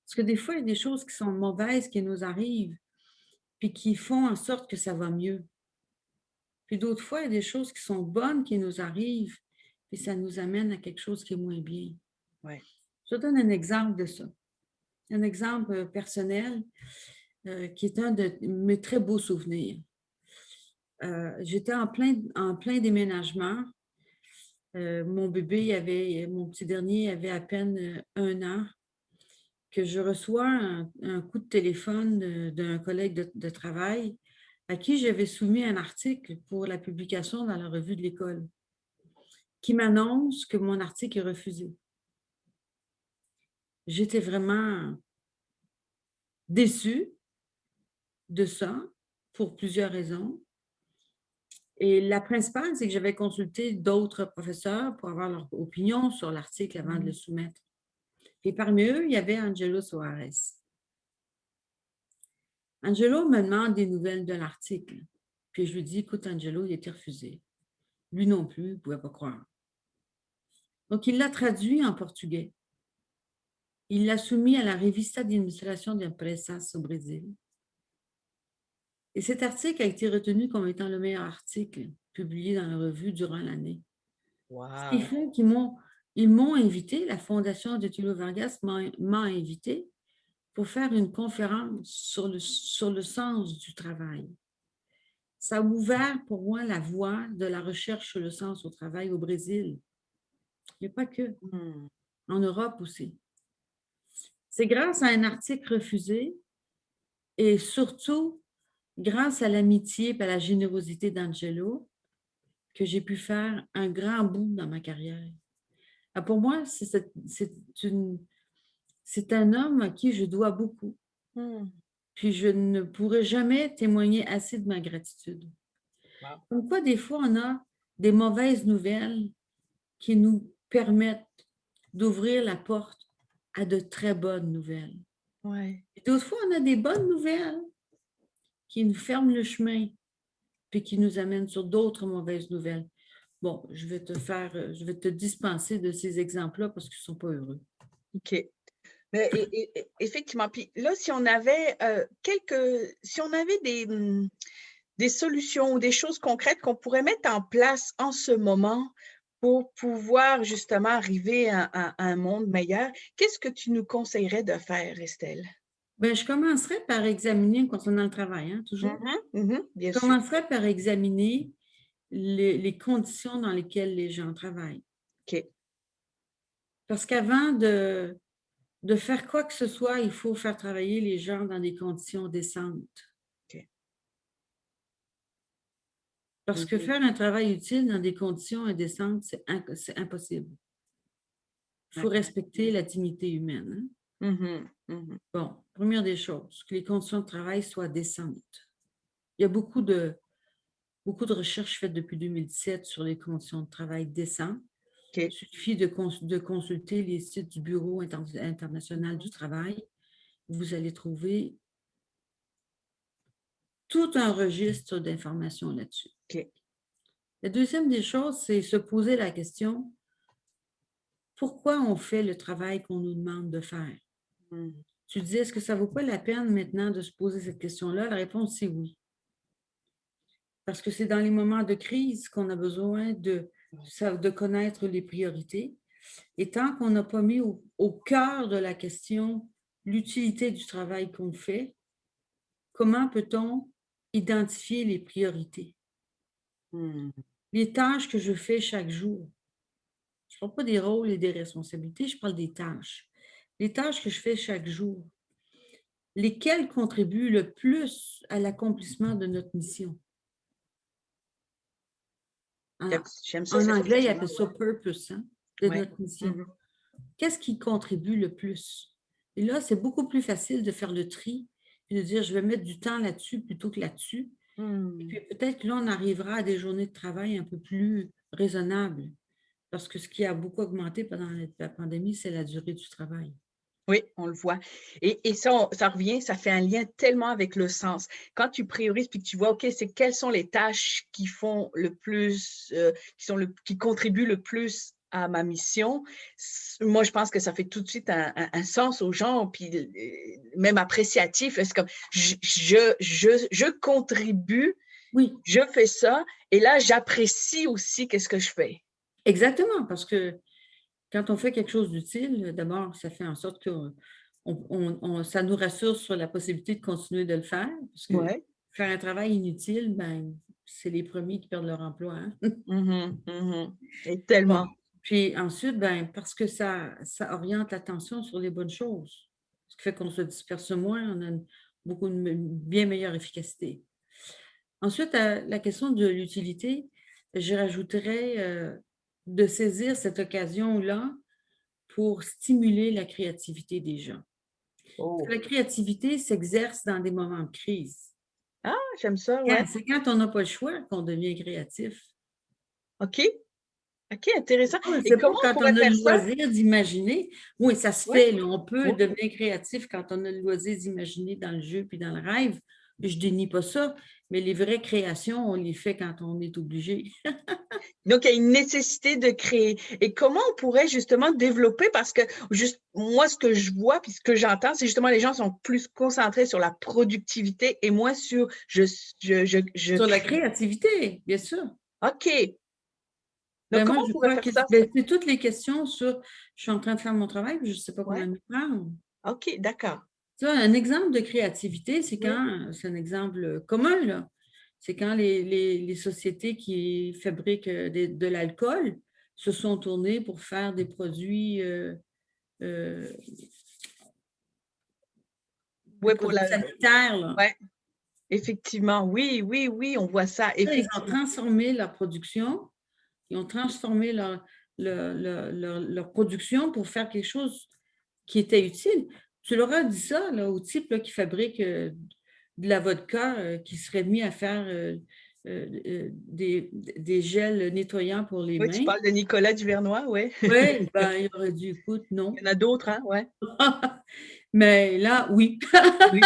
Parce que des fois, il y a des choses qui sont mauvaises qui nous arrivent, puis qui font en sorte que ça va mieux. Puis d'autres fois, il y a des choses qui sont bonnes qui nous arrivent, puis ça nous amène à quelque chose qui est moins bien. Ouais. Je te donne un exemple de ça. Un exemple personnel qui est un de mes très beaux souvenirs. J'étais en plein déménagement. Mon petit dernier avait à peine 1 an, que je reçois un coup de téléphone d'un collègue de travail à qui j'avais soumis un article pour la publication dans la revue de l'école, qui m'annonce que mon article est refusé. J'étais vraiment déçue de ça pour plusieurs raisons. Et la principale, c'est que j'avais consulté d'autres professeurs pour avoir leur opinion sur l'article avant de le soumettre. Et parmi eux, il y avait Angelo Soares. Angelo me demande des nouvelles de l'article. Puis je lui dis, écoute, Angelo, il a été refusé. Lui non plus, il ne pouvait pas croire. Donc, il l'a traduit en portugais. Il l'a soumis à la Revista de Administração de Empresas au Brésil. Et cet article a été retenu comme étant le meilleur article publié dans la revue durant l'année. Ce qui Wow. fait qu'ils m'ont invité, la Fondation de Tulio Vargas m'a invité pour faire une conférence sur le sens du travail. Ça a ouvert pour moi la voie de la recherche sur le sens au travail au Brésil. Il n'y a pas que, Mmh. en Europe aussi. C'est grâce à un article refusé et surtout grâce à l'amitié et à la générosité d'Angelo que j'ai pu faire un grand bout dans ma carrière. Pour moi, c'est un homme à qui je dois beaucoup. Mmh. Puis je ne pourrai jamais témoigner assez de ma gratitude. Wow. Comme quoi, des fois, on a des mauvaises nouvelles qui nous permettent d'ouvrir la porte à de très bonnes nouvelles. Ouais. Et d'autres fois, on a des bonnes nouvelles qui nous ferment le chemin puis qui nous amènent sur d'autres mauvaises nouvelles. Bon, je vais te dispenser de ces exemples-là parce qu'ils ne sont pas heureux. OK. Mais effectivement, puis là, si on avait, si on avait des solutions ou des choses concrètes qu'on pourrait mettre en place en ce moment pour pouvoir justement arriver à un monde meilleur, qu'est-ce que tu nous conseillerais de faire, Estelle? Ben, je commencerai par examiner, concernant le travail, hein, toujours, Bien je sûr. commencerai par examiner les conditions dans lesquelles les gens travaillent. OK. Parce qu'avant de faire quoi que ce soit, il faut faire travailler les gens dans des conditions décentes. OK. Parce que Mhm. faire un travail utile dans des conditions indécentes, c'est impossible. Il faut Ouais. respecter la dignité humaine, hein. Mhm. Mhm. Bon, première des choses, que les conditions de travail soient décentes. Il y a beaucoup de recherches faites depuis 2017 sur les conditions de travail décentes. OK. Il suffit de consulter les sites du Bureau international du travail. Vous allez trouver tout un registre d'informations là-dessus. OK. La deuxième des choses, c'est se poser la question, pourquoi on fait le travail qu'on nous demande de faire? Mhm. Tu dis, est-ce que ça ne vaut pas la peine maintenant de se poser cette question-là? La réponse, c'est oui. Parce que c'est dans les moments de crise qu'on a besoin de connaître les priorités. Et tant qu'on n'a pas mis au cœur de la question l'utilité du travail qu'on fait, comment peut-on identifier les priorités? Hmm. Les tâches que je fais chaque jour. Je ne parle pas des rôles et des responsabilités, je parle des tâches. Les tâches que je fais chaque jour, lesquelles contribuent le plus à l'accomplissement de notre mission? En, J'aime ça, en cette anglais, ils question-là. appellent ça purpose, hein, de Ouais. notre mission. Mhm. Qu'est-ce qui contribue le plus? Et là, c'est beaucoup plus facile de faire le tri et de dire, je vais mettre du temps là-dessus plutôt que là-dessus. Et Hmm. puis peut-être que là, on arrivera à des journées de travail un peu plus raisonnables. Parce que ce qui a beaucoup augmenté pendant la pandémie, c'est la durée du travail. Oui, on le voit. Et ça, ça revient, ça fait un lien tellement avec le sens. Quand tu priorises puis que tu vois, OK, c'est quelles sont les tâches qui font le plus, qui contribuent le plus à ma mission, moi, je pense que ça fait tout de suite un sens aux gens, puis même appréciatif. C'est comme, je contribue, Oui, je fais ça, et là, j'apprécie aussi qu'est-ce que je fais. exactement, parce que quand on fait quelque chose d'utile, d'abord, ça fait en sorte que ça nous rassure sur la possibilité de continuer de le faire, parce que Ouais. faire un travail inutile, ben, c'est les premiers qui perdent leur emploi, hein. Mhm, mhm. Et Bon, tellement. puis ensuite, ben, parce que ça oriente l'attention sur les bonnes choses, ce qui fait qu'on se disperse moins, on a une bien meilleure efficacité. Ensuite, à la question de l'utilité, je rajouterais, de saisir cette occasion-là pour stimuler la créativité des gens. Parce que Oh. la créativité s'exerce dans des moments de crise. Ah, j'aime ça, ouais. C'est quand on n'a pas le choix qu'on devient créatif. OK, OK, intéressant. Et C'est pas comment on quand pourrait on a faire le ça? loisir d'imaginer. Oui, ça se Ouais, fait, là. On peut ouais. devenir créatif quand on a le loisir d'imaginer dans le jeu puis dans le rêve. Je dénie pas ça, mais les vraies créations, on les fait quand on est obligé. Donc, il y a une nécessité de créer. Et comment on pourrait justement développer? Parce que juste moi, ce que je vois puis ce que j'entends, c'est justement les gens sont plus concentrés sur la productivité et moins sur je Sur la crée. créativité, bien sûr. OK. Donc, Ben moi, comment on je pourrait crois faire que ça? c'est toutes les questions sur je suis en train de faire mon travail, puis je ne sais pas comment Ouais. m'y prendre. OK, d'accord. Tu vois, un exemple de créativité, c'est Oui. quand, c'est un exemple commun, là, c'est quand les sociétés qui fabriquent de l'alcool se sont tournées pour faire des produits, euh, des Ouais, pour produits la. sanitaires, là. Ouais, effectivement. Oui, oui, oui, on voit ça, Ils ont effectivement. transformé leur production, ils ont transformé leur production pour faire quelque chose qui était utile. Tu leur as dit ça, là, au type là, qui fabrique de la vodka, qui serait mis à faire des gels nettoyants pour les Oui, tu mains. parles de Nicolas Duvernois, oui. Oui, ben, il aurait dit, écoute, Il non. y en a d'autres, hein, ouais. Mais là, oui. Oui.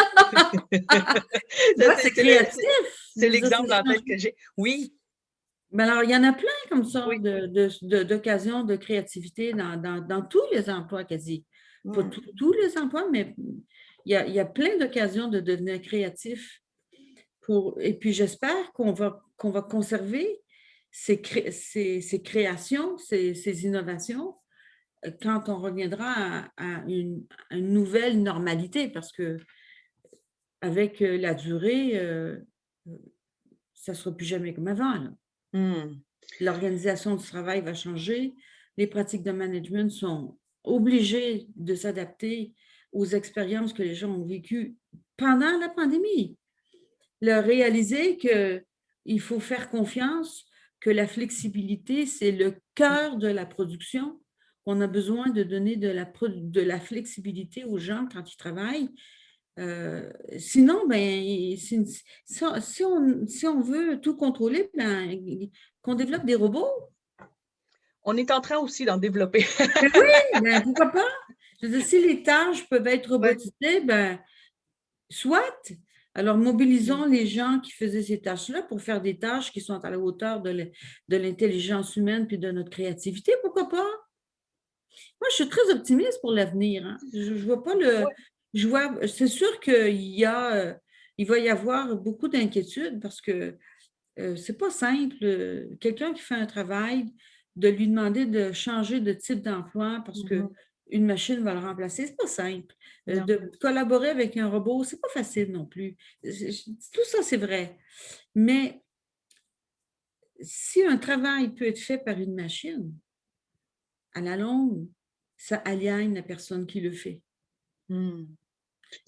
Ça, Là, c'est créatif. Je c'est veux dire, l'exemple en tête que j'ai. Oui, mais alors, il y en a plein comme ça oui. d'occasions de créativité dans tous les emplois quasi. Pas Hmm. tous les emplois, mais il y a plein d'occasions de devenir créatif. Et puis j'espère qu'on va conserver ces créations, ces innovations, quand on reviendra à une nouvelle normalité, parce que avec la durée, ça ne sera plus jamais comme avant, là. Hmm. L'organisation du travail va changer, les pratiques de management sont obligées de s'adapter aux expériences que les gens ont vécues pendant la pandémie. Leur réaliser qu'il faut faire confiance, que la flexibilité, c'est le cœur de la production. On a besoin de donner de la flexibilité aux gens quand ils travaillent. Sinon, ben, si on veut tout contrôler, ben, qu'on développe des robots. On est en train aussi d'en développer. Ben oui, ben, pourquoi pas? Je veux dire, si les tâches peuvent être Ouais. robotisées, ben, soit. Alors, mobilisons les gens qui faisaient ces tâches-là pour faire des tâches qui sont à la hauteur de l'intelligence humaine puis de notre créativité, pourquoi pas? Moi, je suis très optimiste pour l'avenir, hein. Je vois pas Ouais. c'est sûr il va y avoir beaucoup d'inquiétudes parce que c'est pas simple. Quelqu'un qui fait un travail de lui demander de changer de type d'emploi parce que Mhm. une machine va le remplacer. C'est pas simple. Non. De collaborer avec un robot, c'est pas facile non plus. Tout ça, c'est vrai. Mais si un travail peut être fait par une machine, à la longue, ça aliène la personne qui le fait. Hmm.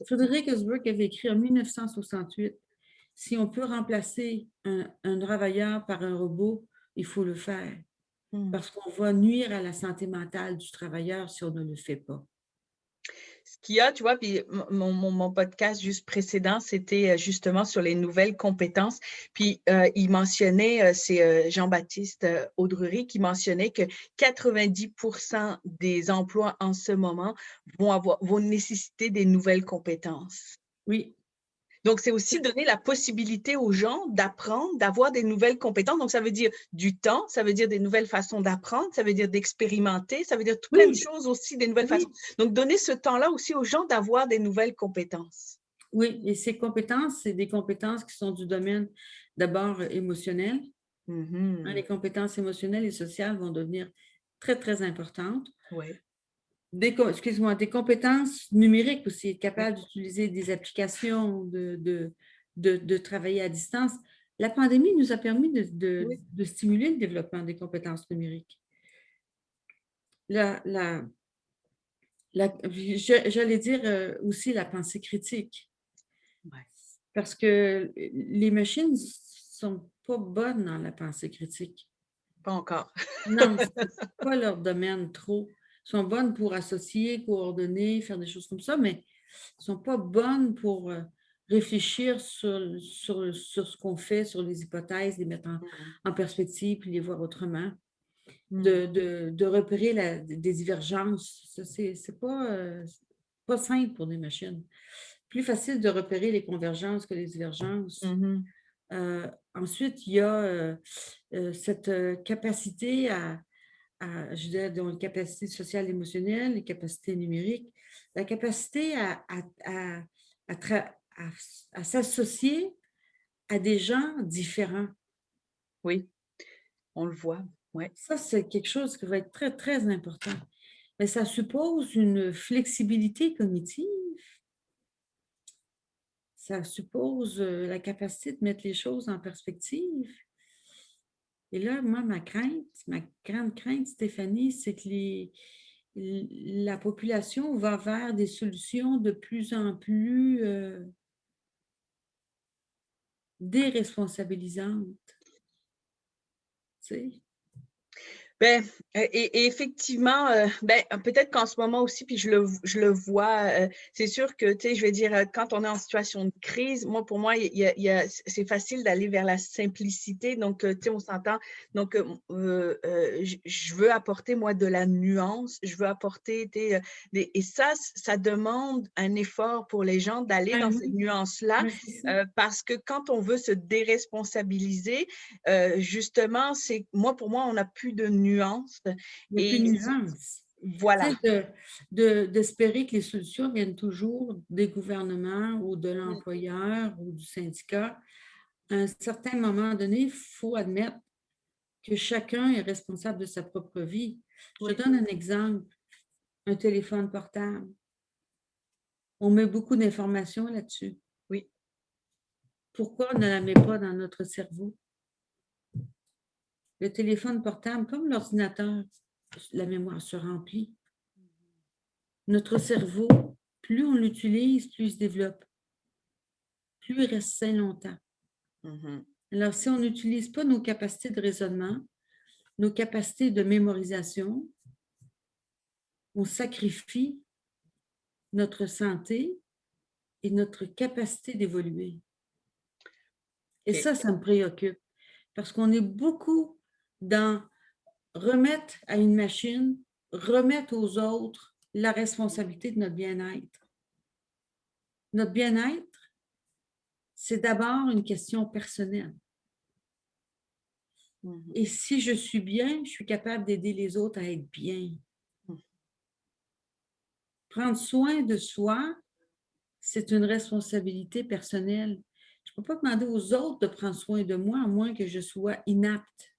Frédéric Ellsberg avait écrit en 1968, si on peut remplacer un travailleur par un robot, il faut le faire Hmm. parce qu'on va nuire à la santé mentale du travailleur si on ne le fait pas. Ce qu'il y a, tu vois, puis mon podcast juste précédent, c'était justement sur les nouvelles compétences. Puis il mentionnait, c'est Jean-Baptiste Audrery qui mentionnait que 90% des emplois en ce moment vont nécessiter des nouvelles compétences. Oui, Donc, c'est aussi donner la possibilité aux gens d'apprendre, d'avoir des nouvelles compétences. Donc, ça veut dire du temps, ça veut dire des nouvelles façons d'apprendre, ça veut dire d'expérimenter, ça veut dire tout plein de oui, choses aussi, des nouvelles façons. oui, Donc, donner ce temps-là aussi aux gens d'avoir des nouvelles compétences. oui. Et ces compétences, c'est des compétences qui sont du domaine d'abord émotionnel. Hein, les Mhm. compétences émotionnelles et sociales vont devenir très, très importantes. Oui. Excuse-moi, des compétences numériques aussi, être Oui. capable d'utiliser des applications, de travailler à distance. La pandémie nous a permis Oui. de stimuler le développement des compétences numériques. La, la, J'allais dire aussi la pensée critique, Ouais. parce que les machines ne sont pas bonnes dans la pensée critique. Pas encore. Non, c'est pas leur domaine trop. Elles sont bonnes pour associer, coordonner, faire des choses comme ça, mais elles ne sont pas bonnes pour réfléchir sur ce qu'on fait, sur les hypothèses, les mettre en perspective, puis les voir autrement, Mhm. de repérer des divergences. Ça, c'est pas simple pour des machines. Plus facile de repérer les convergences que les divergences. Mhm. Ensuite, il y a cette capacité je dirais, dans les capacités sociales et émotionnelles, les capacités numériques, la capacité à, tra- à- à s'associer à des gens différents. Oui, on le voit. Ouais. Ça, c'est quelque chose qui va être très, très important. Mais ça suppose une flexibilité cognitive. Ça suppose la capacité de mettre les choses en perspective. Et là, moi, ma grande crainte, Stéphanie, c'est que la population va vers des solutions de plus en plus déresponsabilisantes. Tu sais? Ben, et effectivement, ben, peut-être qu'en ce moment aussi, puis je le vois, c'est sûr que, tu sais, je vais dire, quand on est en situation de crise, moi, pour moi, c'est facile d'aller vers la simplicité. Donc, tu sais, on s'entend. Donc, je veux apporter, moi, de la nuance. Je veux apporter, et ça demande un effort pour les gens d'aller dans Ben cette oui, nuance-là, ben c'est ça. parce que quand on veut se déresponsabiliser, justement, pour moi, on n'a plus de nuances. Il n'y a plus de Et nuance. Tu voilà. sais, d'espérer que les solutions viennent toujours des gouvernements ou de l'employeur ou du syndicat. À un certain moment donné, il faut admettre que chacun est responsable de sa propre vie. Je te Oui, donne un exemple, un téléphone portable. On met beaucoup d'informations là-dessus. oui. Pourquoi on ne la met pas dans notre cerveau? Le téléphone portable, comme l'ordinateur, la mémoire se remplit. Notre cerveau, plus on l'utilise, plus il se développe, plus il reste sain longtemps. Mhm. Alors, si on n'utilise pas nos capacités de raisonnement, nos capacités de mémorisation, on sacrifie notre santé et notre capacité d'évoluer. Et OK. ça me préoccupe parce qu'on est beaucoup dans remettre à une machine, remettre aux autres la responsabilité de notre bien-être. Notre bien-être, c'est d'abord une question personnelle. Mhm. Et si je suis bien, je suis capable d'aider les autres à être bien. Prendre soin de soi, c'est une responsabilité personnelle. Je ne peux pas demander aux autres de prendre soin de moi à moins que je sois inapte.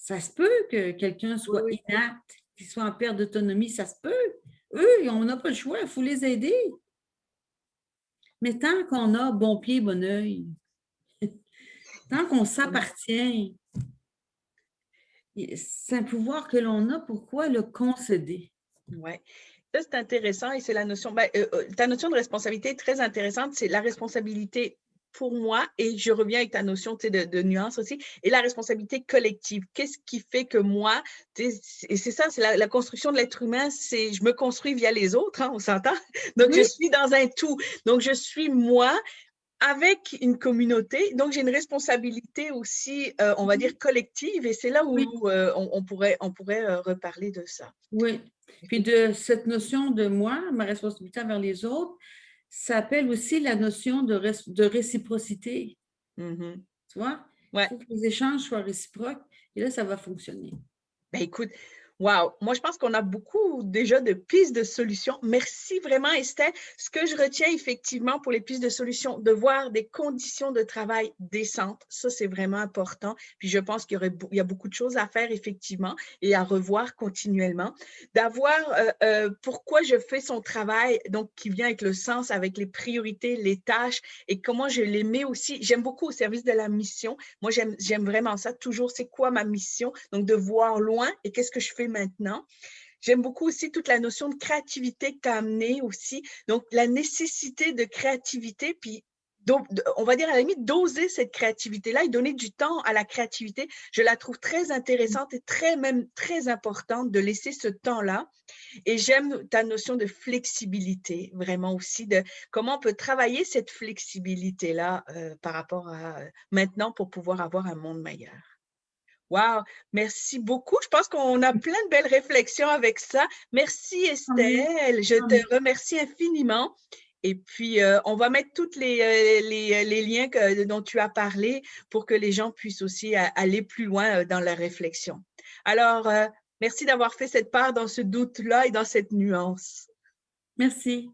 Ça se peut que quelqu'un Oui, soit oui. inapte, qu'il soit en perte d'autonomie, ça se peut. Eux, on n'a pas le choix, il faut les aider. Mais tant qu'on a bon pied, bon oeil, tant qu'on s'appartient, c'est un pouvoir que l'on a, pourquoi le concéder? Ouais. Ça, c'est intéressant et c'est la notion, ta notion de responsabilité est très intéressante. C'est la responsabilité pour moi et je reviens avec ta notion, tu sais, de nuance aussi et la responsabilité collective. Qu'est-ce qui fait que moi, tu sais, et c'est ça, c'est la construction de l'être humain, c'est je me construis via les autres, hein, on s'entend? Donc, je Oui, suis dans un tout. Donc, je suis moi avec une communauté. Donc, j'ai une responsabilité aussi, on va dire, collective et c'est là oui, où on pourrait reparler de ça. oui. Puis de cette notion de moi, ma responsabilité envers les autres, ça appelle aussi la notion de réciprocité. Mhm. Tu vois? Il Ouais. faut que les échanges soient réciproques et là, ça va fonctionner. Ben écoute, wow, moi je pense qu'on a beaucoup déjà de pistes de solutions. Merci vraiment, Estelle. Ce que je retiens effectivement pour les pistes de solutions, de voir des conditions de travail décentes, ça c'est vraiment important. Puis je pense il y a beaucoup de choses à faire effectivement et à revoir continuellement. D'avoir pourquoi je fais son travail, donc qui vient avec le sens, avec les priorités, les tâches et comment je les mets aussi. J'aime beaucoup au service de la mission. Moi, j'aime vraiment ça. Toujours, c'est quoi ma mission? Donc, de voir loin et qu'est-ce que je fais maintenant? J'aime beaucoup aussi toute la notion de créativité que tu as amenée aussi. Donc, la nécessité de créativité, puis on va dire à la limite d'oser cette créativité-là et donner du temps à la créativité. Je la trouve très intéressante et même très importante de laisser ce temps-là. Et j'aime ta notion de flexibilité, vraiment aussi, de comment on peut travailler cette flexibilité-là par rapport à maintenant pour pouvoir avoir un monde meilleur. Wow, merci beaucoup. Je pense qu'on a plein de belles réflexions avec ça. Merci Tant mieux, Estelle, je tant te mieux. remercie infiniment. Et puis, on va mettre tous les liens dont tu as parlé pour que les gens puissent aussi aller plus loin dans la réflexion. Alors, merci d'avoir fait cette part dans ce doute-là et dans cette nuance. Merci.